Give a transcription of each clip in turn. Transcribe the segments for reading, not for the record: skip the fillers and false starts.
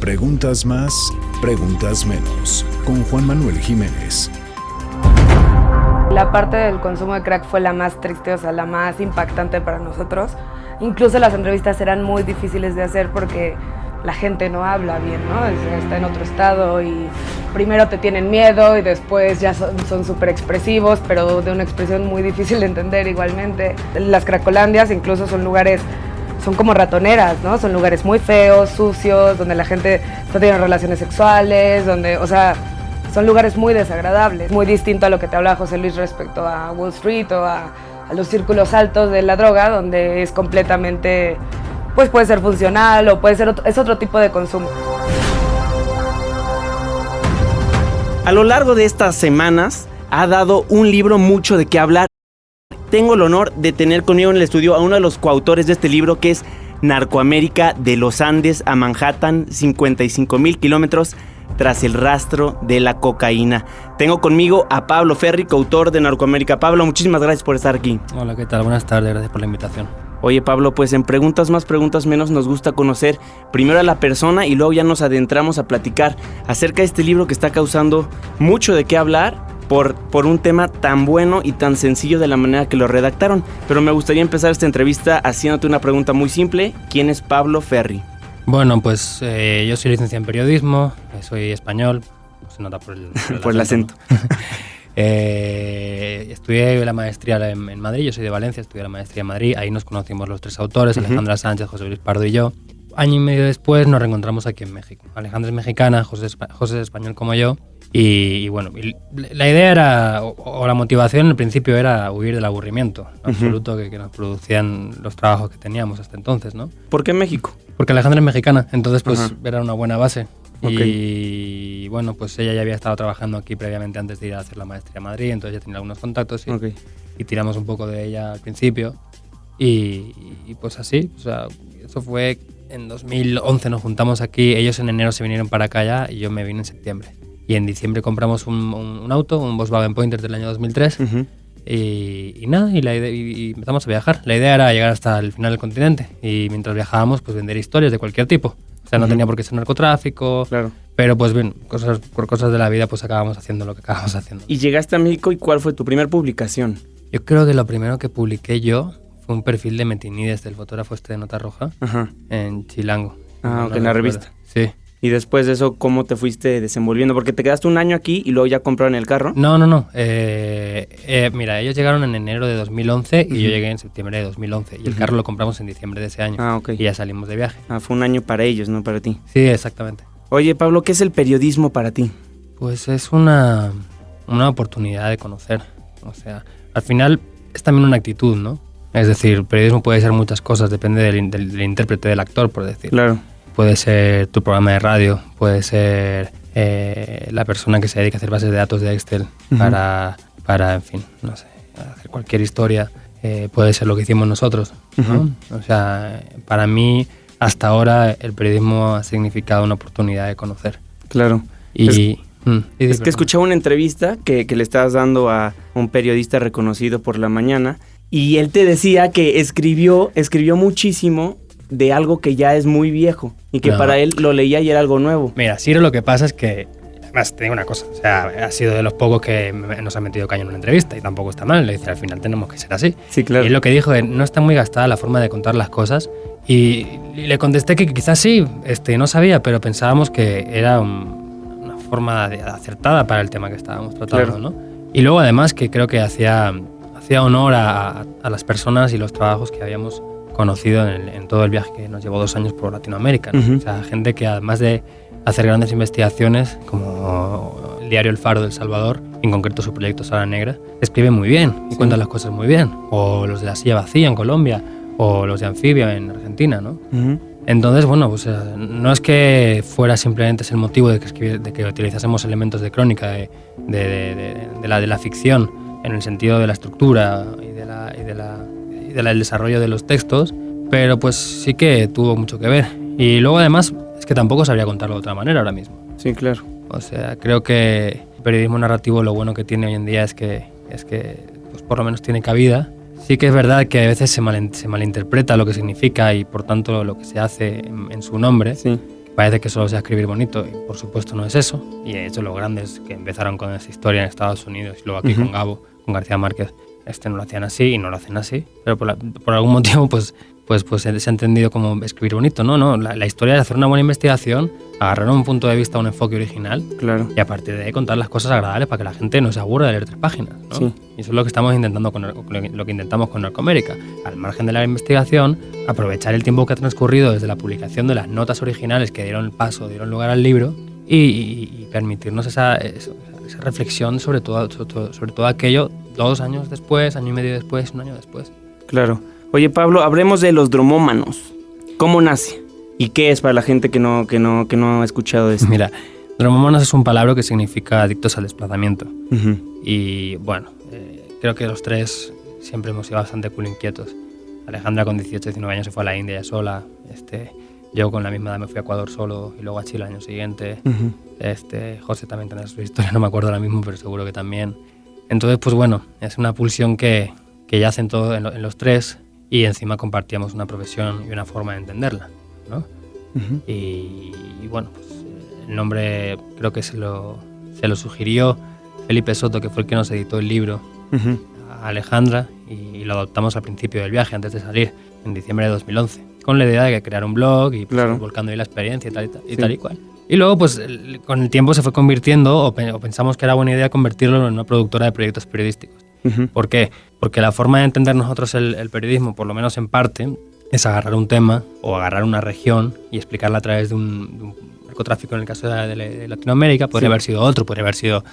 Preguntas más, preguntas menos. Con Juan Manuel Jiménez. La parte del consumo de crack fue la más triste, o sea, la más impactante para nosotros. Incluso las entrevistas eran muy difíciles de hacer porque la gente no habla bien, ¿no? Está en otro estado y primero te tienen miedo y después ya son súper expresivos, pero de una expresión muy difícil de entender igualmente. Las cracolandias incluso son lugares, son como ratoneras, ¿no? Son lugares muy feos, sucios, donde la gente está teniendo relaciones sexuales, donde, o sea, son lugares muy desagradables. Muy distinto a lo que te hablaba José Luis respecto a Wall Street o a los círculos altos de la droga, donde es completamente, pues puede ser funcional o puede ser es otro tipo de consumo. A lo largo de estas semanas ha dado un libro mucho de qué hablar. Tengo el honor de tener conmigo en el estudio a uno de los coautores de este libro, que es Narcoamérica, de los Andes a Manhattan, 55,000 kilómetros tras el rastro de la cocaína. Tengo conmigo a Pablo Ferri, coautor de Narcoamérica. Pablo, muchísimas gracias por estar aquí. Hola, ¿qué tal? Buenas tardes, gracias por la invitación. Oye, Pablo, pues en Preguntas Más, Preguntas Menos nos gusta conocer primero a la persona y luego ya nos adentramos a platicar acerca de este libro que está causando mucho de qué hablar por un tema tan bueno y tan sencillo de la manera que lo redactaron. Pero me gustaría empezar esta entrevista haciéndote una pregunta muy simple. ¿Quién es Pablo Ferri? Bueno, pues yo soy licenciado en periodismo, soy español, se nota por el acento. Estudié la maestría en Madrid, yo soy de Valencia, estudié la maestría en Madrid, ahí nos conocimos los tres autores, Alejandra Sánchez, José Luis Pardo y yo. Año y medio después nos reencontramos aquí en México. Alejandra es mexicana, José es español como yo, y bueno, la idea era, o la motivación al principio era huir del aburrimiento absoluto que nos producían los trabajos que teníamos hasta entonces, ¿no? ¿Por qué México? Porque Alejandra es mexicana, entonces pues era una buena base. Okay. Y bueno, pues ella ya había estado trabajando aquí previamente antes de ir a hacer la maestría a Madrid, entonces ya tenía algunos contactos y tiramos un poco de ella al principio. Y pues así, o sea, eso fue en 2011, nos juntamos aquí, ellos en enero se vinieron para acá ya y yo me vine en septiembre. Y en diciembre compramos un auto, un Volkswagen Pointer del año 2003 y nada, y empezamos a viajar. La idea era llegar hasta el final del continente y mientras viajábamos pues vender historias de cualquier tipo. O sea, no tenía por qué ser narcotráfico, claro. Pero pues bien, por cosas de la vida pues acabamos haciendo lo que acabamos haciendo. ¿Y llegaste a México y cuál fue tu primera publicación? Yo creo que lo primero que publiqué yo fue un perfil de Metinides, del fotógrafo de Nota Roja, en Chilango. En la revista. Sí. Y después de eso, ¿cómo te fuiste desenvolviendo? Porque te quedaste un año aquí y luego ya compraron el carro. No. Mira, ellos llegaron en enero de 2011 y yo llegué en septiembre de 2011. Y el carro lo compramos en diciembre de ese año. Y ya salimos de viaje. Fue un año para ellos, no para ti. Sí, exactamente. Oye, Pablo, ¿qué es el periodismo para ti? Pues es una oportunidad de conocer. O sea, al final es también una actitud, ¿no? Es decir, el periodismo puede ser muchas cosas, depende del intérprete, del actor, por decir. Claro. Puede ser tu programa de radio, puede ser la persona que se dedica a hacer bases de datos de Excel para, en fin, no sé, hacer cualquier historia. Puede ser lo que hicimos nosotros, ¿no? O sea, para mí, hasta ahora, el periodismo ha significado una oportunidad de conocer. Claro. Es que escuchaba una entrevista que le estabas dando a un periodista reconocido por La Mañana y él te decía que escribió muchísimo de algo que ya es muy viejo y que para él lo leía y era algo nuevo. Mira, Ciro, lo que pasa es que, además te digo una cosa, o sea, ha sido de los pocos que nos ha metido caño en una entrevista y tampoco está mal, le dice, al final tenemos que ser así. Sí, claro. Y lo que dijo es, no está muy gastada la forma de contar las cosas y le contesté que quizás sí, no sabía, pero pensábamos que era una forma acertada para el tema que estábamos tratando, claro. ¿No? Y luego además que creo que hacía honor a las personas y los trabajos que habíamos conocido en todo el viaje que nos llevó 2 años por Latinoamérica, ¿no? O sea, gente que además de hacer grandes investigaciones como el diario El Faro de El Salvador, en concreto su proyecto Sala Negra, escribe muy bien y cuenta las cosas muy bien, o los de La Silla Vacía en Colombia, o los de Anfibia en Argentina, ¿no? Entonces, bueno, pues no es que fuera simplemente ese el motivo de que utilizásemos elementos de crónica de la ficción en el sentido de la estructura y del desarrollo de los textos, pero pues sí que tuvo mucho que ver. Y luego además es que tampoco sabría contarlo de otra manera ahora mismo. Sí, claro. O sea, creo que el periodismo narrativo lo bueno que tiene hoy en día es que pues por lo menos tiene cabida. Sí que es verdad que a veces se malinterpreta lo que significa y por tanto lo que se hace en su nombre. Sí. parece que solo sea escribir bonito, y por supuesto no es eso. Y de hecho los grandes que empezaron con esta historia en Estados Unidos y luego aquí con Gabo, con García Márquez, no lo hacían así y no lo hacen así. Pero por algún motivo pues se ha entendido como escribir bonito, ¿no? La historia es hacer una buena investigación, agarrar un punto de vista, un enfoque original, Claro. y a partir de ahí contar las cosas agradables para que la gente no se aburra de leer 3 páginas, ¿no? Sí. Y eso es lo que estamos intentando lo que intentamos con Narcoamérica. Al margen de la investigación, aprovechar el tiempo que ha transcurrido desde la publicación de las notas originales que dieron lugar al libro y permitirnos esa reflexión sobre todo aquello 2 años después, año y medio después, 1 año después. Claro. Oye, Pablo, hablemos de los dromómanos. ¿Cómo nace? ¿Y qué es para la gente que no ha escuchado de esto? Mira, dromómanos es un palabra que significa adictos al desplazamiento. Uh-huh. Y bueno, creo que los 3 siempre hemos sido bastante inquietos. Alejandra con 18, 19 años se fue a la India ya sola. Yo con la misma edad me fui a Ecuador solo y luego a Chile el año siguiente. Uh-huh. José también tiene su historia, no me acuerdo ahora mismo, pero seguro que también. Entonces, pues bueno, es una pulsión que yace en los 3 y encima compartíamos una profesión y una forma de entenderla, ¿no? Uh-huh. Y bueno, pues el nombre creo que se lo sugirió Felipe Soto, que fue el que nos editó el libro, Uh-huh. a Alejandra, y lo adoptamos al principio del viaje, antes de salir, en diciembre de 2011, con la idea de crear un blog y pues, Claro. volcando ahí la experiencia y Sí. tal y cual. Y luego, pues con el tiempo se fue convirtiendo, o pensamos que era buena idea convertirlo en una productora de proyectos periodísticos. Uh-huh. ¿Por qué? Porque la forma de entender nosotros el periodismo, por lo menos en parte, es agarrar un tema o agarrar una región y explicarla a través de un narcotráfico. En el caso de Latinoamérica podría Sí. haber sido otro, podría haber sido,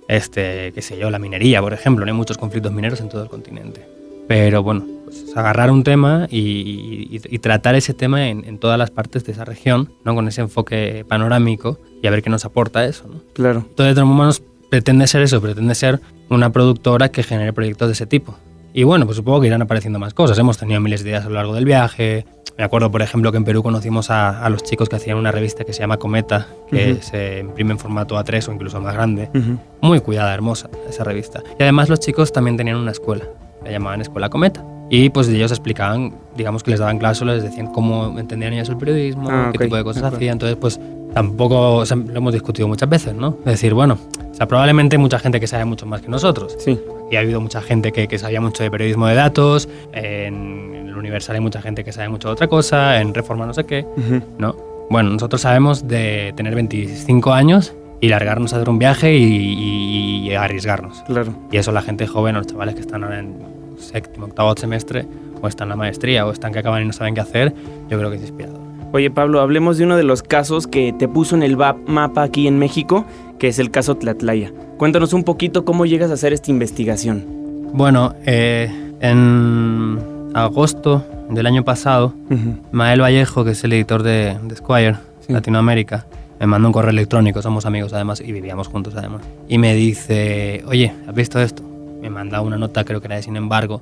qué sé yo, la minería, por ejemplo. No hay muchos conflictos mineros en todo el continente. Pero bueno, pues es agarrar un tema y tratar ese tema en todas las partes de esa región, ¿no? Con ese enfoque panorámico y a ver qué nos aporta eso, ¿no? Claro. Entonces, Dromómanos pretende ser eso, pretende ser una productora que genere proyectos de ese tipo. Y bueno, pues supongo que irán apareciendo más cosas. Hemos tenido miles de ideas a lo largo del viaje. Me acuerdo, por ejemplo, que en Perú conocimos a los chicos que hacían una revista que se llama Cometa, que Uh-huh. se imprime en formato A3 o incluso más grande. Uh-huh. Muy cuidada, hermosa esa revista. Y además los chicos también tenían una escuela, la llamaban Escuela Cometa. Y pues ellos explicaban, digamos que les daban clases, les decían cómo entendían ellos el periodismo, qué Ok. tipo de cosas hacían. Entonces, pues tampoco, o sea, lo hemos discutido muchas veces, ¿no? Es decir, bueno, o sea, probablemente hay mucha gente que sabe mucho más que nosotros. Sí. Y ha habido mucha gente que sabía mucho de periodismo de datos, en el Universal hay mucha gente que sabe mucho de otra cosa, en Reforma no sé qué, Uh-huh. ¿no? Bueno, nosotros sabemos de tener 25 años y largarnos a hacer un viaje y arriesgarnos. Claro. Y eso la gente joven, los chavales que están ahora en 7º, 8º semestre, o están en la maestría, o están que acaban y no saben qué hacer, yo creo que es inspirador. Oye, Pablo, hablemos de uno de los casos que te puso en el mapa aquí en México, que es el caso Tlatlaya. Cuéntanos un poquito cómo llegas a hacer esta investigación. Bueno, en agosto del año pasado, Uh-huh. Mael Vallejo, que es el editor de Esquire, Sí. Latinoamérica, me mandó un correo electrónico, somos amigos además y vivíamos juntos además, y me dice, oye, ¿has visto esto? Me manda una nota, creo que era de Sin embargo,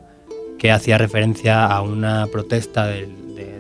que hacía referencia a una protesta de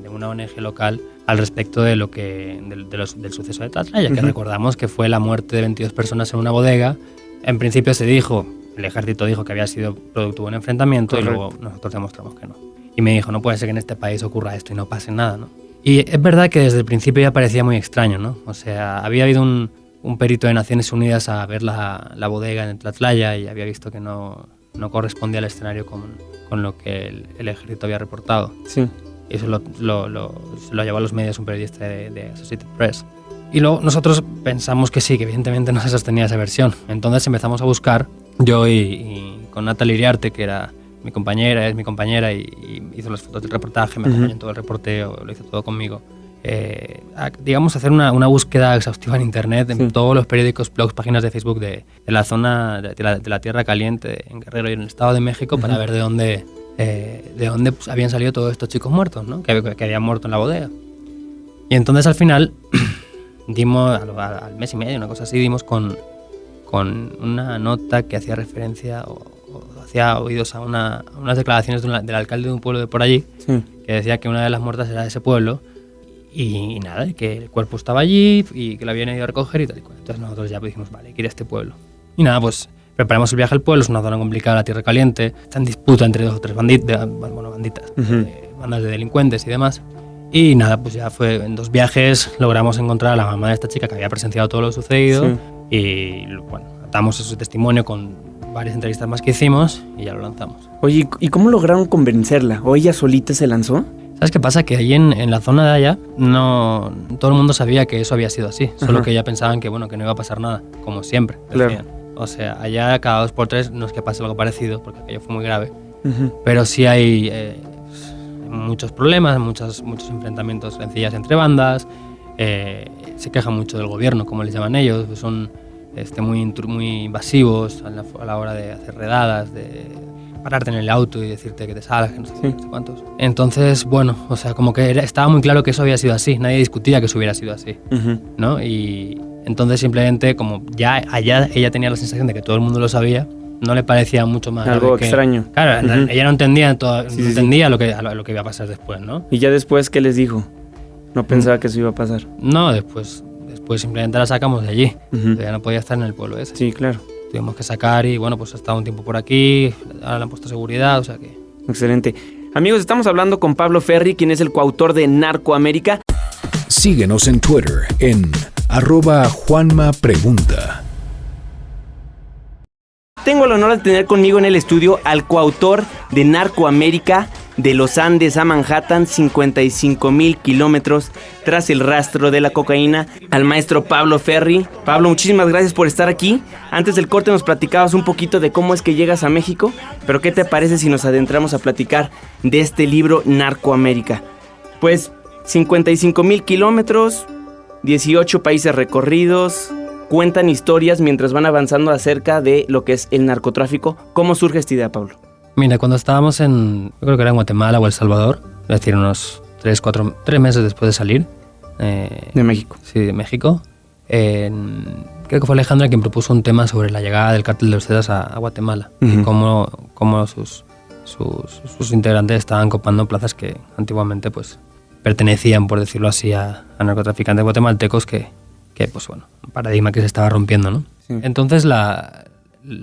una ONG local al respecto de del suceso de Tlatlaya, que Uh-huh. recordamos que fue la muerte de 22 personas en una bodega. En principio se dijo, el ejército dijo que había sido producto de un enfrentamiento. Correcto. Y luego nosotros demostramos que no. Y me dijo, no puede ser que en este país ocurra esto y no pase nada, ¿no? Y es verdad que desde el principio ya parecía muy extraño, ¿no? O sea, había habido un perito de Naciones Unidas a ver la bodega en Tlatlaya y había visto que no correspondía al escenario con lo que el ejército había reportado. Sí. Y eso se lo llevó a los medios un periodista de Associated Press. Y luego nosotros pensamos que sí, que evidentemente no se sostenía esa versión. Entonces empezamos a buscar, yo y con Natalia Iriarte, que era mi compañera, es mi compañera, y hizo las fotos del reportaje, me acompañó en todo el reporteo, lo hizo todo conmigo. Digamos, hacer una búsqueda exhaustiva en internet, en todos los periódicos, blogs, páginas de Facebook de la zona de la Tierra Caliente, en Guerrero y en el Estado de México, para ver de dónde pues, habían salido todos estos chicos muertos, ¿no? que habían muerto en la bodega. Y entonces al final dimos, al mes y medio, una cosa así, dimos con una nota que hacía referencia o hacía oídos a unas declaraciones del alcalde de un pueblo de por allí, Sí. que decía que una de las muertas era de ese pueblo y nada, que el cuerpo estaba allí y que lo habían ido a recoger y tal y cual. Entonces nosotros ya dijimos, vale, hay que ir a este pueblo. Y nada, pues preparamos el viaje al pueblo, es una zona complicada, la Tierra Caliente, está en disputa entre 2 o 3 banditas, Uh-huh. bandas de delincuentes y demás. Y nada, pues ya fue en 2 viajes, logramos encontrar a la mamá de esta chica que había presenciado todo lo sucedido. Sí. Y bueno, damos su testimonio con varias entrevistas más que hicimos y ya lo lanzamos. Oye, ¿y cómo lograron convencerla? ¿O ella solita se lanzó? ¿Sabes qué pasa? Que allí en la zona de allá no todo el mundo sabía que eso había sido así, solo que ya pensaban que bueno, que no iba a pasar nada, como siempre decían. Claro. O sea, allá cada 2 por 3 no es que pase algo parecido, porque aquello fue muy grave, pero sí hay muchos problemas, muchos enfrentamientos, rencillas entre bandas, se quejan mucho del gobierno, como les llaman ellos, son muy invasivos a la hora de hacer redadas, de pararte en el auto y decirte que te salgas, que no sé qué, no sé cuántos. Entonces, bueno, o sea, como que estaba muy claro que eso había sido así, nadie discutía que eso hubiera sido así, ¿no? Y entonces simplemente, como ya allá ella tenía la sensación de que todo el mundo lo sabía, no le parecía mucho más algo extraño. Claro, ella no entendía, entendía lo que iba a pasar después, ¿no? ¿Y ya después qué les dijo? No pensaba que eso iba a pasar. No, después simplemente la sacamos de allí. Ya no podía estar en el pueblo ese. Sí, claro. Tuvimos que sacar y bueno, pues ha estado un tiempo por aquí, ahora le han puesto seguridad, o sea que... Excelente. Amigos, estamos hablando con Pablo Ferri, quien es el coautor de Narcoamérica. Síguenos en Twitter en @JuanmaPregunta. Tengo el honor de tener conmigo en el estudio al coautor de Narcoamérica, de los Andes a Manhattan, 55,000 kilómetros tras el rastro de la cocaína, al maestro Pablo Ferri. Pablo, muchísimas gracias por estar aquí. Antes del corte nos platicabas un poquito de cómo es que llegas a México, pero ¿qué te parece si nos adentramos a platicar de este libro Narcoamérica? Pues 55,000 kilómetros, 18 países recorridos, cuentan historias mientras van avanzando acerca de lo que es el narcotráfico. ¿Cómo surge esta idea, Pablo? Mira, cuando estábamos yo creo que era en Guatemala o El Salvador, es decir, unos 3 meses después de salir. ¿De México? Sí, de México. Creo que fue Alejandra quien propuso un tema sobre la llegada del cártel de los Zetas a Guatemala. Y cómo sus integrantes estaban copando plazas que antiguamente pues pertenecían, por decirlo así, a narcotraficantes guatemaltecos que pues bueno, un paradigma que se estaba rompiendo, ¿no? Sí. Entonces la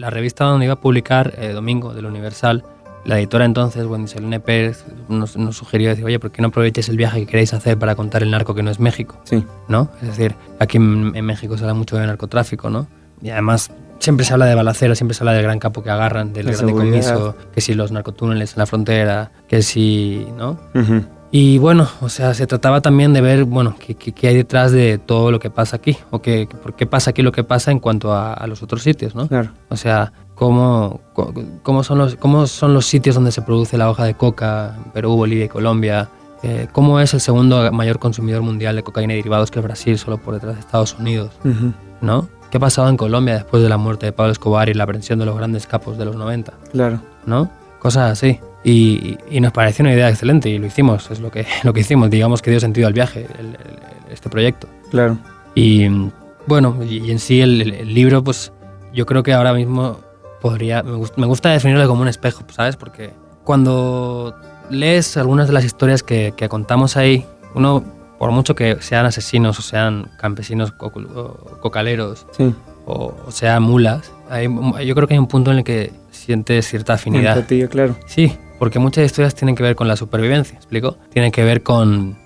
revista donde iba a publicar Domingo, del Universal, la editora entonces, Wendy Selene Pérez, nos sugirió decir, oye, ¿por qué no aprovecháis el viaje que queréis hacer para contar el narco que no es México? Sí. ¿No? Es decir, aquí en México se habla mucho de narcotráfico, ¿no? Y además siempre se habla de balaceras, siempre se habla del gran capo que agarran, del gran decomiso, que si los narcotúneles en la frontera, que si, ¿no? Y bueno, o sea, se trataba también de ver, bueno, qué hay detrás de todo lo que pasa aquí, o por qué pasa aquí lo que pasa en cuanto a los otros sitios, ¿no? Claro. O sea, cómo son los sitios donde se produce la hoja de coca, en Perú, Bolivia y Colombia, cómo es el segundo mayor consumidor mundial de cocaína y derivados que es Brasil, solo por detrás de Estados Unidos, ¿no? ¿Qué ha pasado en Colombia después de la muerte de Pablo Escobar y la aprehensión de los grandes capos de los 90? Claro. ¿No? Cosas así. Y nos pareció una idea excelente y lo hicimos, es lo que hicimos, digamos que dio sentido al viaje, este proyecto. Claro. Y bueno, y en sí el libro, pues yo creo que ahora mismo me gusta definirlo como un espejo, ¿sabes? Porque cuando lees algunas de las historias que contamos ahí, uno, por mucho que sean asesinos o sean campesinos o cocaleros, sí, o sean mulas, yo creo que hay un punto en el que sientes cierta afinidad. Empatía, claro. Sí, porque muchas historias tienen que ver con la supervivencia, ¿explico? Tienen que ver con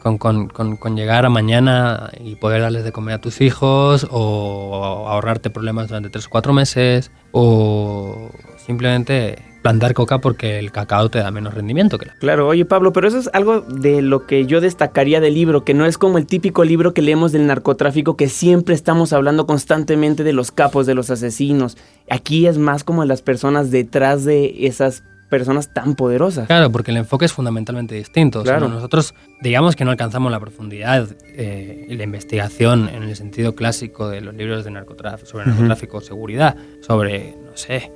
llegar a mañana y poder darles de comer a tus hijos, o ahorrarte problemas durante 3 o 4 meses, o simplemente plantar coca porque el cacao te da menos rendimiento que la... Claro, oye Pablo, pero eso es algo de lo que yo destacaría del libro, que no es como el típico libro que leemos del narcotráfico, que siempre estamos hablando constantemente de los capos, de los asesinos. Aquí es más como las personas detrás de esas personas tan poderosas. Claro, porque el enfoque es fundamentalmente distinto. Claro. O sea, nosotros digamos que no alcanzamos la profundidad y la investigación en el sentido clásico de los libros de narcotráfico, sobre narcotráfico, seguridad, sobre, no sé,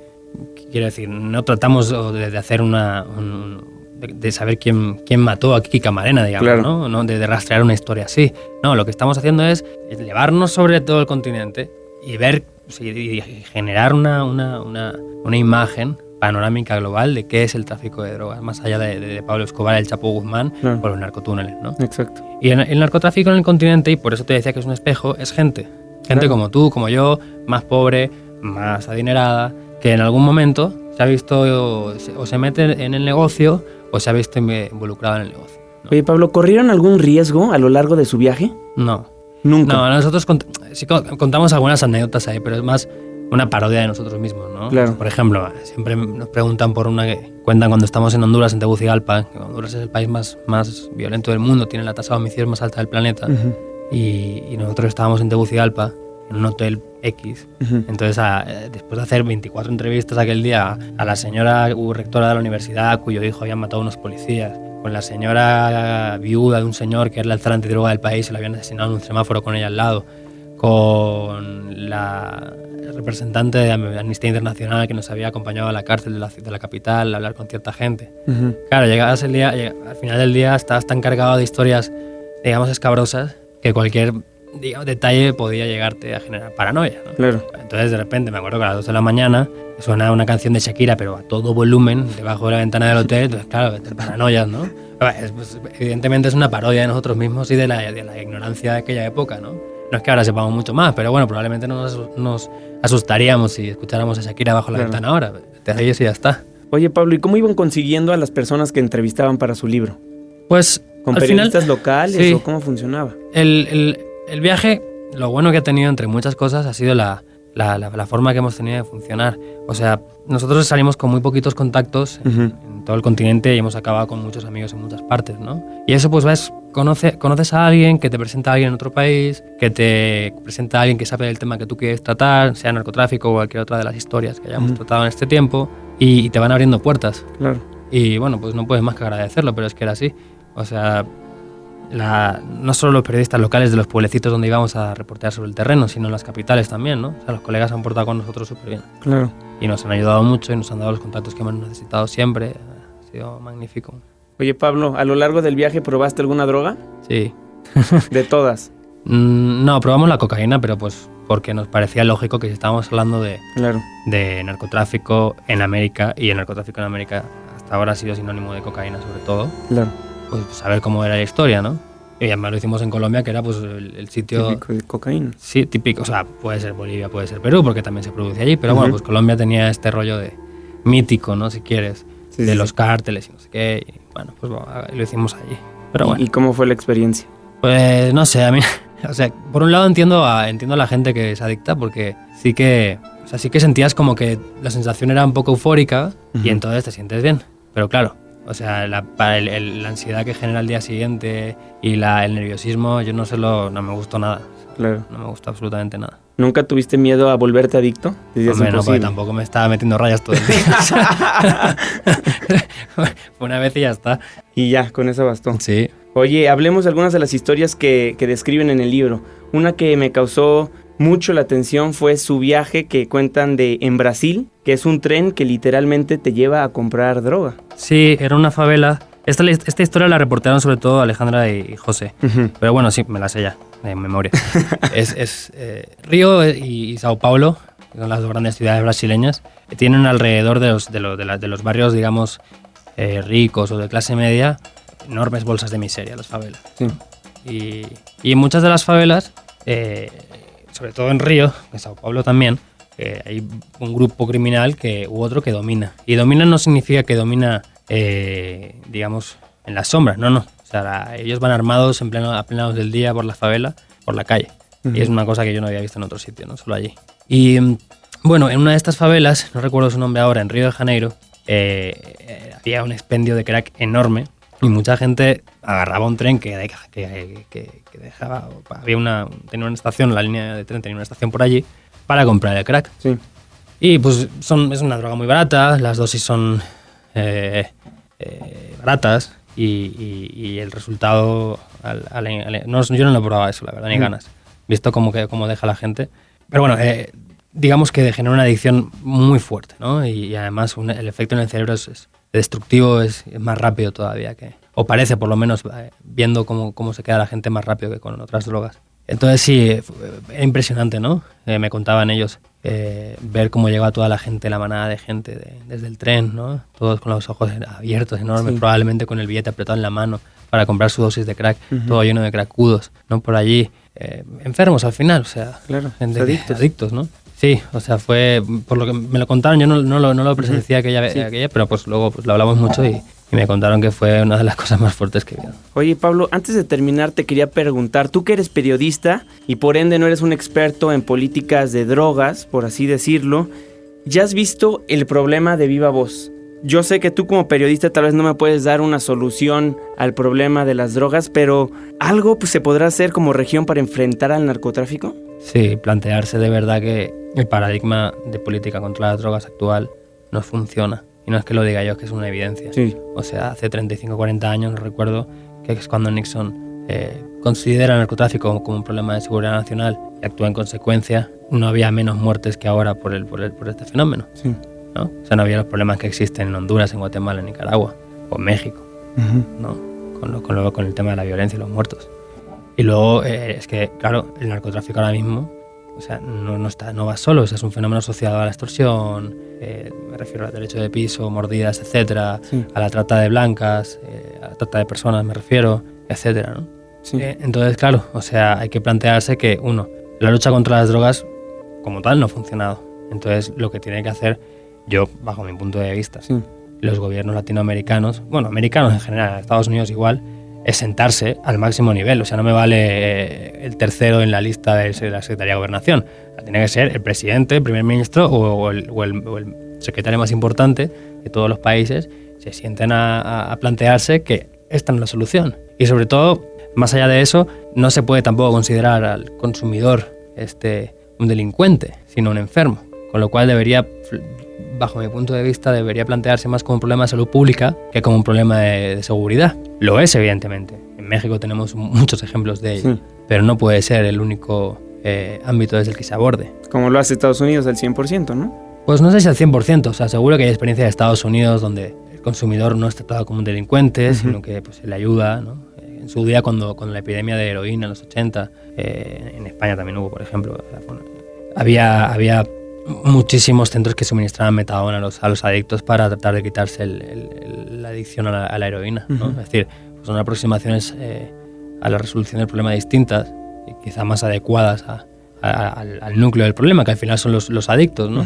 quiero decir, no tratamos de hacer de saber quién mató a Kiki Camarena, digamos, claro, ¿no? De rastrear una historia así. No, lo que estamos haciendo es elevarnos sobre todo el continente y ver, y generar una imagen panorámica global de qué es el tráfico de drogas, más allá de Pablo Escobar, el Chapo Guzmán, claro, o los narcotúneles, ¿no? Exacto. Y el narcotráfico en el continente, y por eso te decía que es un espejo, es gente claro, como tú, como yo, más pobre, más adinerada, que en algún momento se ha visto o se mete en el negocio o se ha visto involucrado en el negocio. Oye, Pablo, ¿corrieron algún riesgo a lo largo de su viaje? No. Nunca. No, nosotros sí contamos algunas anécdotas ahí, pero es más una parodia de nosotros mismos, ¿no? Claro. Por ejemplo, siempre nos preguntan por una que cuentan cuando estamos en Honduras, en Tegucigalpa, que Honduras es el país más violento del mundo, tiene la tasa de homicidios más alta del planeta, y nosotros estábamos en Tegucigalpa, en un hotel X. Entonces, después de hacer 24 entrevistas aquel día a la señora rectora de la universidad, cuyo hijo habían matado unos policías, con la señora viuda de un señor que era el alzar antidroga del país, se la habían asesinado en un semáforo con ella al lado, con la representante de Amnistía Internacional que nos había acompañado a la cárcel de la capital a hablar con cierta gente. Claro, llegabas el día, al final del día estabas tan cargado de historias, digamos, escabrosas, que cualquier detalle podía llegarte a generar paranoia, ¿no? Claro. Entonces, de repente, me acuerdo que a las 2 de la mañana suena una canción de Shakira, pero a todo volumen, debajo de la ventana del hotel. Entonces, claro, te paranoias, ¿no? Pues, evidentemente es una parodia de nosotros mismos y de la ignorancia de aquella época, ¿no? No es que ahora sepamos mucho más, pero bueno, probablemente nos asustaríamos si escucháramos a Shakira bajo la ventana ahora. Te ríes y ya está. Oye, Pablo, ¿y cómo iban consiguiendo a las personas que entrevistaban para su libro? Pues, ¿con al periodistas final, locales sí. o cómo funcionaba? El viaje, lo bueno que ha tenido, entre muchas cosas, ha sido la forma que hemos tenido de funcionar. O sea, nosotros salimos con muy poquitos contactos en todo el continente y hemos acabado con muchos amigos en muchas partes, ¿no? Y eso, pues, conoces a alguien que te presenta a alguien en otro país, que te presenta a alguien que sabe del tema que tú quieres tratar, sea narcotráfico o cualquier otra de las historias que hayamos tratado en este tiempo, y te van abriendo puertas. Claro. Y bueno, pues no puedes más que agradecerlo, pero es que era así. O sea, no solo los periodistas locales de los pueblecitos donde íbamos a reportear sobre el terreno, sino en las capitales también, ¿no? O sea, los colegas se han portado con nosotros súper bien. Claro. Y nos han ayudado mucho y nos han dado los contactos que hemos necesitado siempre. Ha sido magnífico. Oye, Pablo, ¿a lo largo del viaje probaste alguna droga? Sí. ¿De todas? No, probamos la cocaína, pero pues porque nos parecía lógico que si estábamos hablando de narcotráfico en América, y el narcotráfico en América hasta ahora ha sido sinónimo de cocaína sobre todo. Claro. Pues saber cómo era la historia, ¿no? Y además lo hicimos en Colombia, que era pues el sitio... Típico de cocaína. Sí, típico. O sea, puede ser Bolivia, puede ser Perú, porque también se produce allí. Pero bueno, pues Colombia tenía este rollo de mítico, ¿no? Si quieres, de los cárteles y no sé qué. Y bueno, pues lo hicimos allí. Pero bueno. ¿Y cómo fue la experiencia? Pues no sé, a mí... O sea, por un lado entiendo a la gente que es adicta, porque sí que sentías como que la sensación era un poco eufórica y entonces te sientes bien. Pero claro, o sea, la ansiedad que genera el día siguiente y el nerviosismo, yo no me gustó nada. Claro. No me gustó absolutamente nada. ¿Nunca tuviste miedo a volverte adicto? Hombre, no, porque tampoco me estaba metiendo rayas todo el día. Fue una vez y ya está. Y ya, con eso bastó. Sí. Oye, hablemos de algunas de las historias que describen en el libro. Una que me causó mucho la atención fue su viaje que cuentan en Brasil, que es un tren que literalmente te lleva a comprar droga. Sí, era una favela. Esta historia la reportaron sobre todo Alejandra y José. Pero bueno, sí, me la sé ya, de memoria. es Río y Sao Paulo, que son las dos grandes ciudades brasileñas, que tienen alrededor de los barrios, digamos, ricos o de clase media, enormes bolsas de miseria, las favelas. Sí. Y en muchas de las favelas, sobre todo en Río, en Sao Paulo también, hay un grupo criminal u otro que domina. Y domina no significa que domina, digamos, en las sombras, no. O sea, ellos van armados a plena luz del día por la favela, por la calle. Y es una cosa que yo no había visto en otro sitio, no solo allí. Y bueno, en una de estas favelas, no recuerdo su nombre ahora, en Río de Janeiro, había un expendio de crack enorme. Y mucha gente agarraba un tren que dejaba... Tenía una estación, la línea de tren tenía una estación por allí para comprar el crack. Sí. Y pues es una droga muy barata, las dosis son baratas y el resultado... yo no lo probaba eso, la verdad, ni ganas. Visto cómo deja la gente. Pero bueno, digamos que genera una adicción muy fuerte, ¿no? Y además el efecto en el cerebro es destructivo, es más rápido todavía o parece por lo menos, viendo cómo se queda la gente más rápido que con otras drogas. Entonces sí, es impresionante, ¿no? Me contaban ellos ver cómo llegaba toda la gente, la manada de gente desde el tren, ¿no? Todos con los ojos abiertos, enormes, probablemente con el billete apretado en la mano para comprar su dosis de crack, todo lleno de cracudos, ¿no? Por allí, enfermos al final, o sea, claro, adictos, ¿no? Sí, o sea, fue por lo que me lo contaron, yo no lo presencié aquella, pero pues luego pues lo hablamos mucho y y me contaron que fue una de las cosas más fuertes que vieron. Oye, Pablo, antes de terminar te quería preguntar, tú que eres periodista y por ende no eres un experto en políticas de drogas, por así decirlo, ¿ya has visto el problema de viva voz? Yo sé que tú como periodista tal vez no me puedes dar una solución al problema de las drogas, pero ¿algo pues, se podrá hacer como región para enfrentar al narcotráfico? Sí, plantearse de verdad que el paradigma de política contra las drogas actual no funciona. Y no es que lo diga yo, es que es una evidencia. Sí. O sea, hace 35 o 40 años recuerdo que es cuando Nixon considera el narcotráfico como un problema de seguridad nacional y actúa en consecuencia, no había menos muertes que ahora por este fenómeno. Sí. ¿No? O sea, no había los problemas que existen en Honduras, en Guatemala, en Nicaragua o en México, ¿no? Con el tema de la violencia y los muertos. Y luego es que, claro, el narcotráfico ahora mismo, o sea, no va solo, o sea, es un fenómeno asociado a la extorsión, me refiero al derecho de piso, mordidas, etcétera, sí. A la trata de blancas, a la trata de personas, me refiero, etcétera, ¿no? Sí. Entonces, claro, o sea, hay que plantearse que, uno, la lucha contra las drogas como tal no ha funcionado. Entonces, lo que tiene que hacer, yo, bajo mi punto de vista, sí. Los gobiernos latinoamericanos, bueno, americanos en general, Estados Unidos igual, es sentarse al máximo nivel. O sea, no me vale el tercero en la lista de la Secretaría de Gobernación. Tiene que ser el presidente, el primer ministro o el secretario más importante de todos los países. Se sienten a plantearse que esta no es la solución. Y sobre todo, más allá de eso, no se puede tampoco considerar al consumidor un delincuente, sino un enfermo. Con lo cual debería, bajo mi punto de vista, debería plantearse más como un problema de salud pública que como un problema de seguridad. Lo es, evidentemente. En México tenemos muchos ejemplos de ello, sí. Pero no puede ser el único ámbito desde el que se aborde. Como lo hace Estados Unidos al 100%, ¿no? Pues no sé si al 100%. O sea, seguro que hay experiencia de Estados Unidos donde el consumidor no es tratado como un delincuente, sino que pues, se le ayuda, ¿no? En su día, con la epidemia de heroína en los 80, en España también hubo, por ejemplo. O sea, bueno, había muchísimos centros que suministraban metadona a los adictos para tratar de quitarse la adicción a la heroína, ¿no? Es decir, pues son aproximaciones a la resolución del problema distintas y quizá más adecuadas al núcleo del problema, que al final son los adictos, ¿no?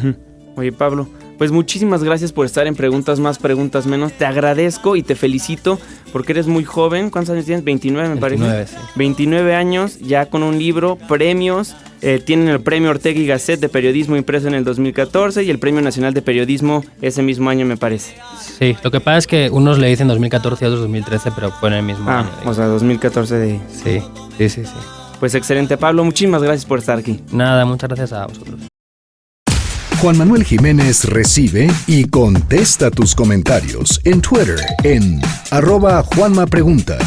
Oye, Pablo, pues muchísimas gracias por estar en Preguntas Más, Preguntas Menos. Te agradezco y te felicito porque eres muy joven. ¿Cuántos años tienes? 29, me parece. 29, sí. 29 años, ya con un libro, premios. Tienen el Premio Ortega y Gasset de Periodismo impreso en el 2014 y el Premio Nacional de Periodismo ese mismo año, me parece. Sí, lo que pasa es que unos le dicen 2014 y otros 2013, pero fue en el mismo año. O sea, 2014 de... Sí. Pues excelente, Pablo. Muchísimas gracias por estar aquí. Nada, muchas gracias a vosotros. Juan Manuel Jiménez recibe y contesta tus comentarios en Twitter en @JuanmaPregunta.